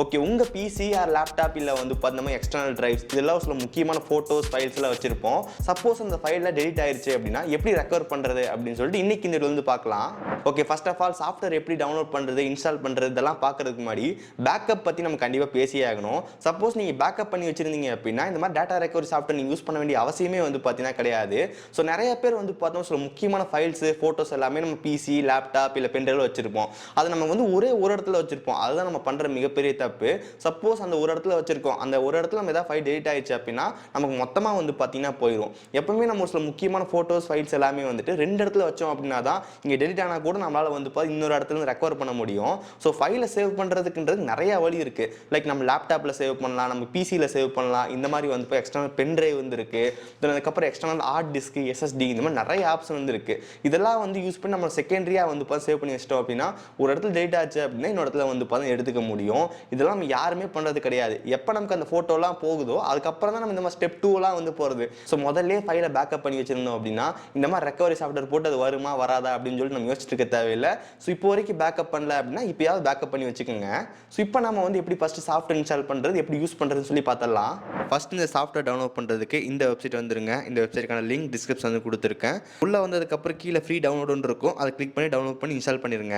Okay, உங்கள் PC R laptop இல்லை வந்து பார்த்தோம்னா எக்ஸ்டர்னல் டிரைவ்ஸ் இதெல்லாம் சில முக்கியமான ஃபோட்டோஸ் ஃபைல்ஸ் எல்லாம் வச்சிருப்போம். சப்போஸ் அந்த ஃபைலில் டெலிட் ஆயிடுச்சு அப்படின்னா எப்படி ரெக்கவர் பண்ணுறது அப்படின்னு சொல்லிட்டு இன்னைக்கு இந்த வந்து பார்க்கலாம். Okay, first of all software எப்படி டவுன்லோட் பண்ணுறது, இன்ஸ்டால் பண்ணுறது இதெல்லாம் பார்க்கறதுக்கு முன்னாடி பேக்கப் பற்றி நம்ம கண்டிப்பாக பேசியே ஆகணும். சப்போஸ் நீங்கள் பேக்கப் பண்ணி வச்சிருந்தீங்க அப்படின்னா இந்த மாதிரி டேட்டா ரெக்கவரி சாஃப்ட்வேர் நீங்கள் யூஸ் பண்ண வேண்டிய அவசியமே வந்து பார்த்தீங்கன்னா கிடையாது. ஸோ நிறைய பேர் வந்து பார்த்தோம் சில முக்கியமான ஃபைல்ஸ் ஃபோட்டோஸ் எல்லாமே நம்ம பிசி லேப்டாப் இல்லை பென்ட்ரைவில் வச்சிருப்போம். அதை நம்ம வந்து ஒரு இடத்துல வச்சிருப்போம். அதுதான் நம்ம பண்ணுற மிகப்பெரிய தப்பு. சப்போஸ் அந்த ஒரு இடத்துல வச்சிருக்கோம், அந்த ஒரு இடத்துல நம்ம ஏதாவது ஃபைல் டெலிட் ஆயிடுச்சு அப்படின்னா நமக்கு மொத்தமாக வந்து பார்த்தீங்கன்னா போயிடும். எப்பவுமே நம்ம சில முக்கியமான ஃபோட்டோஸ் ஃபைல்ஸ் எல்லாமே வந்துட்டு ரெண்டு இடத்துல வச்சோம் அப்படின்னா தான் இங்கே டெலிட் ஆனால் கூட நம்மளால் வந்து இன்னொரு இடத்துல ரெக்கவர் பண்ண முடியும். ஸோ ஃபைலை சேவ் பண்ணுறதுக்குன்றது நிறைய வழி இருக்குது. லைக் நம்ம லேப்டாப்பில் சேவ் பண்ணலாம், நம்ம பிசியில் சேவ் பண்ணலாம். இந்த மாதிரி வந்து எக்ஸ்டர்னல் பென் டிரைவ் வந்து இருக்குது. அதுக்கப்புறம் எக்ஸ்டர்னல் ஹார்ட் டிஸ்க், எஸ்எஸ்டி இந்த மாதிரி நிறைய ஆப்ஷன் வந்து இருக்குது. இதெல்லாம் வந்து யூஸ் பண்ணி நம்ம செகண்டரியாக வந்து சேவ் பண்ணி வச்சிட்டோம் அப்படின்னா ஒரு இடத்துல டெலிட் ஆச்சு அப்படின்னா இன்னொரு இடத்துல வந்து எடுத்துக்க முடியும். இதெல்லாம் நம்ம யாருமே பண்ணுறது கிடையாது. எப்போ நமக்கு அந்த ஃபோட்டோலாம் போகுதோ அதுக்கப்புறம் தான் நம்ம இந்த மாதிரி ஸ்டெப் 2 வந்து போகிறது. ஸோ முதல்ல ஃபைலை பேக்கப் பண்ணி வச்சிருந்தோம் அப்படின்னா இந்த மாதிரி ரெக்கவரி சாஃப்ட்வேர் போட்டு அது வருமா வராதா அப்படின்னு சொல்லிட்டு நம்ம யோசிச்சுட்டு இருக்க தேவையில்லை. ஸோ இப்போ வரைக்கும் பேக்கப் பண்ணல அப்படின்னா இப்போயாவது பேக்கப் பண்ணி வச்சுக்கோங்க. ஸோ இப்போ நம்ம வந்து எப்படி ஃபஸ்ட்டு சாஃப்ட்வேர் இன்ஸ்டால் பண்ணுறது, எப்படி யூஸ் பண்ணுறதுன்னு சொல்லி பார்த்தலாம். ஃபர்ஸ்ட் இந்த சாஃப்ட்வேர் டவுன்லோட் பண்ணுறதுக்கு இந்த வெப்சைட் வந்துருங்க. இந்த வெப்சைட்டுக்கான லிங்க் டிஸ்கிரிப்ஷன் வந்து கொடுத்துருக்கேன். உள்ளே வந்ததுக்கப்புறம் கீழே ஃப்ரீ டவுன்லோடுன்னு இருக்கும். அதை கிளிக் பண்ணி டவுன்லோட் பண்ணி இன்ஸ்டால் பண்ணிடுங்க.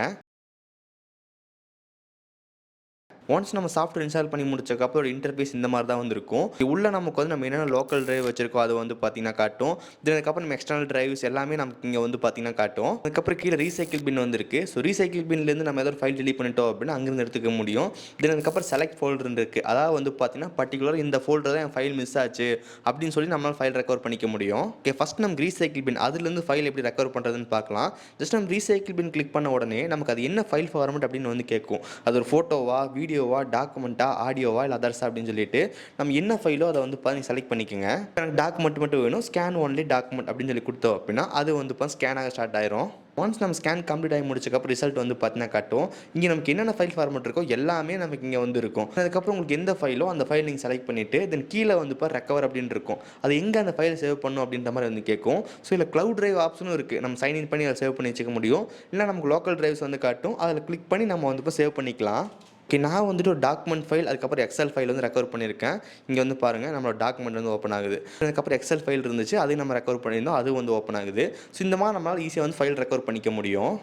ஒன்ஸ் நம்ம சாஃப்ட்வேர் இன்ஸ்டால் பண்ணி முடிச்சதுக்கப்புறம் ஒரு இன்டர்ஃபேஸ் இந்த மாதிரி தான் வந்துருக்கும். உள்ள நமக்கு வந்து நம்ம என்னென்ன லோக்கல் டிரைவ் வச்சிருக்கோம் அது வந்து பார்த்தீங்கன்னா காட்டும். அதுக்கப்புறம் நம்ம எக்ஸ்டர்னல் டிரைவ்ஸ் எல்லாமே நமக்கு இங்கே வந்து பார்த்தீங்கன்னா காட்டும். அதுக்கப்புறம் கீழே ரீசைக்கிள் பின் வந்துருக்கு. ஸோ ரீசைக்கிள் பின்லேருந்து நம்ம ஏதாவது ஃபைல் டெலிட் பண்ணிட்டோம் அப்படின்னா அங்கேருந்து எடுத்துக்க முடியும். அதுக்கப்புறம் செலக்ட் ஃபோல்டர் இருக்குது. அதாவது வந்து பார்த்தீங்கன்னா பர்டிகுலர் இந்த ஃபோல்டர் தான் என் ஃபைல் மிஸ் ஆச்சு அப்படின்னு சொல்லி நம்மளால் ஃபைல் ரெக்கவர் பண்ணிக்க முடியும். ஓகே, ஃபஸ்ட் நம்ம ரீசைக்கிள் பின் அதுலேருந்து ஃபைல் எப்படி ரெக்கவர் பண்ணுறதுன்னு பார்க்கலாம். ஜஸ்ட் நம்ம ரீசைக்கிள் பின் கிளிக் பண்ண உடனே நமக்கு அது என்ன ஃபைல் ஃபார்மேட் அப்படின்னு வந்து கேட்கும். அது ஒரு ஃபோட்டோவா, வீடியோவா, டாக்குமெண்ட்டா, ஆடியோவா இல்லை அதர்ஸா அப்படின்னு சொல்லிட்டு நம்ம என்ன ஃபைலோ அதை வந்து செலக்ட் பண்ணிக்கோங்க. எனக்கு டாக்குமெண்ட் மட்டும் வேணும், ஸ்கேன் ஒன்லி டாக்குமெண்ட் அப்படின்னு சொல்லி கொடுத்தோம் அப்படின்னா அது வந்து ஸ்கேன் ஆக ஸ்டார்ட் ஆயிரும். ஒன்ஸ் நம்ம ஸ்கேன் கம்ப்ளீட் ஆகி முடிச்சக்கப்புறம் ரிசல்ட் வந்து பார்த்தீங்கன்னா காட்டும். இங்கே நமக்கு என்னென்ன ஃபைல் ஃபார்மேட் இருக்கோ எல்லாமே நமக்கு இங்கே வந்து இருக்கும். அதுக்கப்புறம் உங்களுக்கு எந்த ஃபைலோ அந்த ஃபைல் நீங்கள் செலக்ட் பண்ணிவிட்டு தென் கீழே வந்து ரெக்கவர் அப்படின்னு இருக்கும். அது எங்கே அந்த ஃபைலை சேவ் பண்ணும் அப்படின்ற மாதிரி வந்து கேட்கும். ஸோ இல்லை க்ளவுட் டிரைவ் ஆப்ஷனும் இருக்குது. நம்ம சைன் இன் பண்ணி அதை சேவ் பண்ணி வச்சுக்க முடியும். இல்லை நமக்கு லோக்கல் டிரைவ்ஸ் வந்து காட்டும். அதில் கிளிக் பண்ணி நம்ம வந்து சேவ் பண்ணிக்கலாம். ஓகே, நான் வந்துட்டு ஒரு டாக்குமெண்ட் ஃபைல் அதுக்கப்புறம் எக்ஸல் ஃபைல் வந்து ரெக்கவர் பண்ணியிருக்கேன். இங்கே வந்து பாருங்கள் நம்மளோட டாக்குமெண்ட் வந்து ஓப்பன் ஆகுது. அதுக்கப்புறம் எக்ஸல் ஃபைல் இருந்துச்சு, அதையும் நம்ம ரெக்கவர் பண்ணியிருந்தோம், அது வந்து ஓப்பன் ஆகுது. ஸோ இந்த மாதிரி நம்மளால் ஈஸியாக வந்து ஃபைல் ரெக்கவர் பண்ணிக்க முடியும்.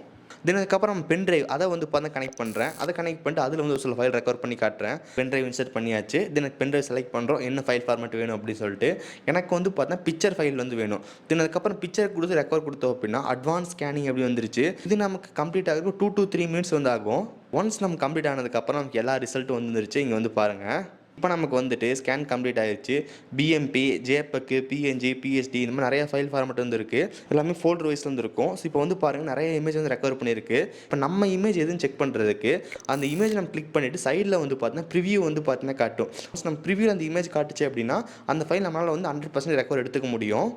தென் அதுக்கப்புறம் நம்ம பென் டிரைவ் அதை வந்து கனெக்ட் பண்ணுறேன். அதை கனெக்ட் பண்ணிட்டு அதில் வந்து ஒரு சில ஃபைல் ரெக்கவர் பண்ணி காட்டுறேன். பென் டிரைவ் இன்சர்ட் பண்ணியாச்சு. தென் பென் டிரைவ் செலக்ட் பண்ணுறோம் என்ன ஃபைல் ஃபார்மேட் வேணும் அப்படின்னு சொல்லிட்டு. எனக்கு வந்து பிக்சர் ஃபைல் வந்து வேணும். தென் அதுக்கப்புறம் பிக்சர் கொடுத்து ரெக்கவர் கொடுத்தோம் அப்படின்னா அட்வான்ஸ் ஸ்கேனிங் அப்படி வந்துருச்சு. இது நமக்கு கம்ப்ளீட் ஆகிறதுக்கு 2 to 3 மினிட்ஸ் வந்து ஆகும். ஒன்ஸ் நம்ம கம்ப்ளீட் ஆனதுக்கப்புறம் நமக்கு எல்லா ரிசல்ட்டும் வந்துருச்சு. இங்கே வந்து பாருங்கள். இப்போ நமக்கு வந்துட்டு ஸ்கேன் கம்ப்ளீட் ஆகிடுச்சு. பிஎம்பி, ஜேபக்கு, பிஎன்ஜி, பிஎஸ்டி இந்த மாதிரி நிறைய ஃபைல் ஃபார்மேட் வந்து இருக்குது. எல்லாமே ஃபோல்டர் வைஸ் வந்துருக்கும். ஸோ இப்போ வந்து பாருங்கள் நிறைய இமேஜ் வந்து ரெக்கவர் பண்ணியிருக்கு. இப்போ நம்ம இமேஜ் எதுன்னு செக் பண்ணுறதுக்கு அந்த இமேஜ் நம்ம கிளிக் பண்ணிவிட்டு சைடில் வந்து பார்த்தீங்கன்னா ப்ரிவியூ வந்து பார்த்தீங்கன்னா காட்டும். நம்ம ப்ரிவியூ அந்த இமேஜ் காட்டுச்சு அப்படின்னா அந்த ஃபைல் நம்மளால் வந்து 100% ரெக்கவர் எடுத்துக்க முடியும்.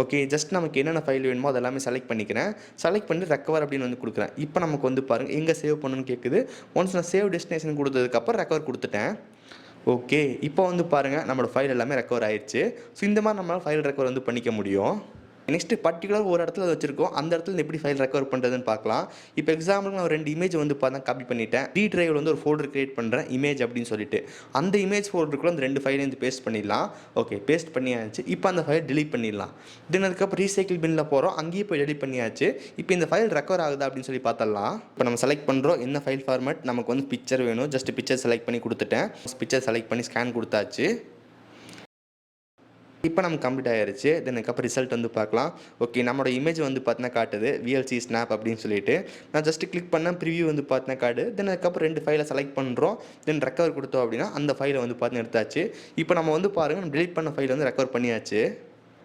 ஓகே, ஜஸ்ட் நமக்கு என்னென்ன ஃபைல் வேணுமோ அதெல்லாமே செலக்ட் பண்ணிக்கிறேன். செலக்ட் பண்ணிட்டு ரெக்கவர் அப்படின்னு வந்து கொடுக்குறேன். இப்போ நமக்கு வந்து பாருங்கள் எங்கே சேவ் பண்ணணும்னு கேட்குது. ஒன்ஸ் நான் சேவ் டெஸ்டினேஷன் கொடுத்ததுக்கப்புறம் ரெக்கவர் கொடுத்துட்டேன். ஓகே, இப்போ வந்து பாருங்கள் நம்மளோட ஃபைல் எல்லாமே ரெக்கவர் ஆயிடுச்சு. ஸோ இந்த மாதிரி நம்மளால் ஃபைல் ரெக்கவர் வந்து பண்ணிக்க முடியும். நெக்ஸ்ட் பர்டிகுலர் ஒரு இடத்துல வச்சிருக்கோம். அந்த இடத்துல எப்படி ஃபைல் ரெக்கவர் பண்ணுறதுன்னு பார்க்கலாம். இப்போ எக்ஸாம்பிள் நான் 2 இமேஜ் வந்து காப்பி பண்ணிட்டேன். டி டிரைவில் வந்து ஒரு ஃபோல்டர் கிரியேட் பண்ணுறேன் இமேஜ் அப்படின்னு சொல்லிட்டு. அந்த இமேஜ் ஃபோல்டருக்குள்ள அந்த 2 ஃபைலையும் வந்து பேஸ்ட் பண்ணிடலாம். ஓகே, பேஸ்ட் பண்ணியாச்சு. இப்போ அந்த ஃபைல் டெலிட் பண்ணிடலாம். தென் அதுக்கப்புறம் ரீசைக்கிள் பின்னில் போகிறோம். அங்கேயே போய் டெலிட் பண்ணியாச்சு. இப்போ இந்த ஃபைல் ரெக்கவர் ஆகுதா அப்படின்னு சொல்லி பார்த்தலாம். இப்போ நம்ம செலக்ட் பண்ணுறோம் என்ன ஃபைல் ஃபார்மேட். நமக்கு வந்து பிக்சர் வேணும். ஜஸ்ட் பிக்சர் செலக்ட் பண்ணி கொடுத்துட்டேன். பிக்சர் செலக்ட் பண்ணி ஸ்கேன் கொடுத்தாச்சு. இப்போ நமக்கு கம்ப்ளீட் ஆகிருச்சு. தென் அதுக்கப்புறம் ரிசல்ட் வந்து பார்க்கலாம். ஓகே, நம்மளோட இமேஜ் வந்து பார்த்தீங்கன்னா காட்டுது விஎல்சி ஸ்னாப் அப்படின்னு சொல்லிட்டு. நான் ஜஸ்ட் கிளிக் பண்ண ப்ரிவியூ வந்து பார்த்தீங்கன்னா காடு. தென் அதுக்கப்புறம் 2 ஃபைலை செலக்ட் பண்ணுறோம். தென் ரெக்கவர் கொடுத்தோம் அப்படின்னா அந்த ஃபைலை வந்து பார்த்தீங்கன்னா எடுத்தாச்சு. இப்போ நம்ம வந்து பாருங்கள் நம்ம டெலிட் பண்ண ஃபைல் வந்து ரெக்கவர் பண்ணியாச்சு.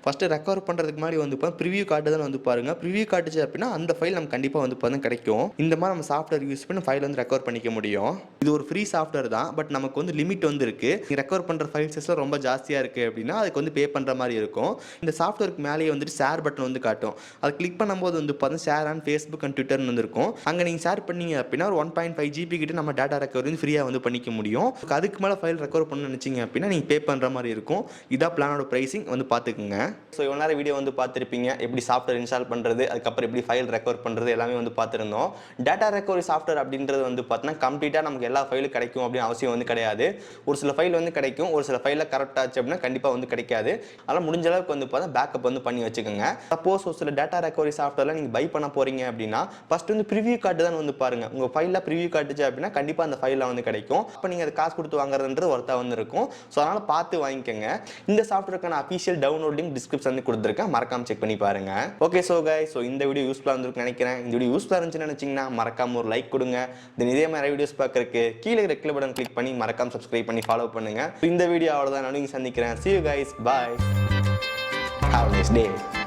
ஃபஸ்ட்டு ரெக்கவர் பண்ணுறதுக்கு முன்னாடி வந்து ப்ரிவியூ காட்டுதான் வந்து பாருங்கள். ப்ரிவியூ காட்டுச்சு அப்படின்னா அந்த ஃபைல் நமக்கு கண்டிப்பாக வந்து கிடைக்கும். இந்த மாதிரி நம்ம சாஃப்ட்வேர் யூஸ் பண்ணி ஃபைல் வந்து ரெக்கவர் பண்ணிக்க முடியும். இது ஒரு ஃப்ரீ சாஃப்ட்வேர் தான். பட் நமக்கு வந்து லிமிட் வந்து இருக்குது. நீங்கள் ரெக்கவர் பண்ணுற ஃபைல்ஸ்லாம் ரொம்ப ஜாஸ்தியாக இருக்குது அப்படின்னா அதுக்கு வந்து பே பண்ணுற மாதிரி இருக்கும். இந்த சாஃப்ட்வேருக்கு மேலேயே வந்துட்டு ஷேர் பட்டன் வந்து காட்டும். அதை கிளிக் பண்ணும்போது வந்து ஷேர் ஆன் ஃபேஸ்புக் அண்ட் ட்விட்டர்னு வந்துருக்கும். அங்கே நீங்கள் ஷேர் பண்ணீங்க அப்படின்னா ஒரு 1.5 GB கிட்ட நம்ம டேட்டா ரெக்கவரி வந்து ஃப்ரீயாக வந்து பண்ணிக்க முடியும். அதுக்கு மேலே ஃபைல் ரெக்கவர் பண்ணணும்னு நினச்சிங்க அப்படின்னா நீங்கள் பே பண்ணுற மாதிரி இருக்கும். இதான் பிளானோட ப்ரைஸிங் வந்து பார்த்துக்குங்க. ஸோ இவ்வளோ நேரம் வீடியோ வந்து பார்த்துருப்பீங்க, எப்படி சாஃப்ட்வேர் இன்ஸ்டால் பண்ணுறது, அதுக்கப்புறம் எப்படி ஃபைல் ரெக்கவர் பண்ணுறது எல்லாமே வந்து பார்த்துருந்தோம். டேட்டா ரெக்கவரி சாஃப்ட்வேர் அப்படின்றது வந்து பார்த்தீங்கன்னா கம்ப்ளீட்டாக நமக்கு எல்லா ஃபைலும் கிடைக்கும் அப்படின்னு அவசியம் வந்து கிடையாது. ஒரு சில ஃபைல் வந்து கிடைக்கும், ஒரு சில ஃபைலில் கரெக்ட் ஆச்சு அப்படின்னா கண்டிப்பாக வந்து கிடைக்காது. அதனால் முடிஞ்ச அளவுக்கு வந்து பார்த்தா பேக்கப் வந்து பண்ணி வச்சுக்கோங்க. சப்போஸ் ஒரு சில டேட்டா ரெக்கவரி சாஃப்ட்வேர்லாம் நீங்கள் பை பண்ண போகிறீங்க அப்படின்னா ஃபஸ்ட்டு வந்து ப்ரிவியூ கார்டு தான் வந்து பாருங்கள். உங்கள் ஃபைலில் ப்ரிவியூ காட்டுச்சு அப்படின்னா கண்டிப்பாக அந்த ஃபைலில் வந்து கிடைக்கும். அப்போ நீங்கள் அதை காசு கொடுத்து வாங்குறதுன்றது ஒருத்தா வந்து இருக்கும். ஸோ அதனால் பார்த்து வாங்கிக்கோங்க. இந்த சாஃப்ட்வேருக்கான அஃபிஷியல் டவுன்லோட் லிங்க் டிஸ்கிரிப்ஷன் வந்து கொடுத்துருக்கேன், மறக்காம செக் பண்ணி பாருங்க. ஓகே ஸோ கைஸ், ஸோ இந்த வீடியோ யூஸ்ஃபுல்லாக இருந்திருக்குன்னு நினைக்கிறேன். இந்த வீடியோ யூஸ்ஃபுல்லாக இருந்துச்சுன்னு நினச்சிங்கன்னா மறக்காம ஒரு லைக் கொடுங்க. தென் இதே மாதிரி வீடியோஸ் பார்க்கறதுக்கு கீழே இருக்கிற கிளிக் பட்டன் கிளிக் பண்ணி மறக்காம சப்ஸ்கிரைப் பண்ணி ஃபாலோ பண்ணுங்க. இந்த வீடியோ அவ்வளோதான், நான் சந்திக்கிறேன். See you guys, bye. Have a nice day.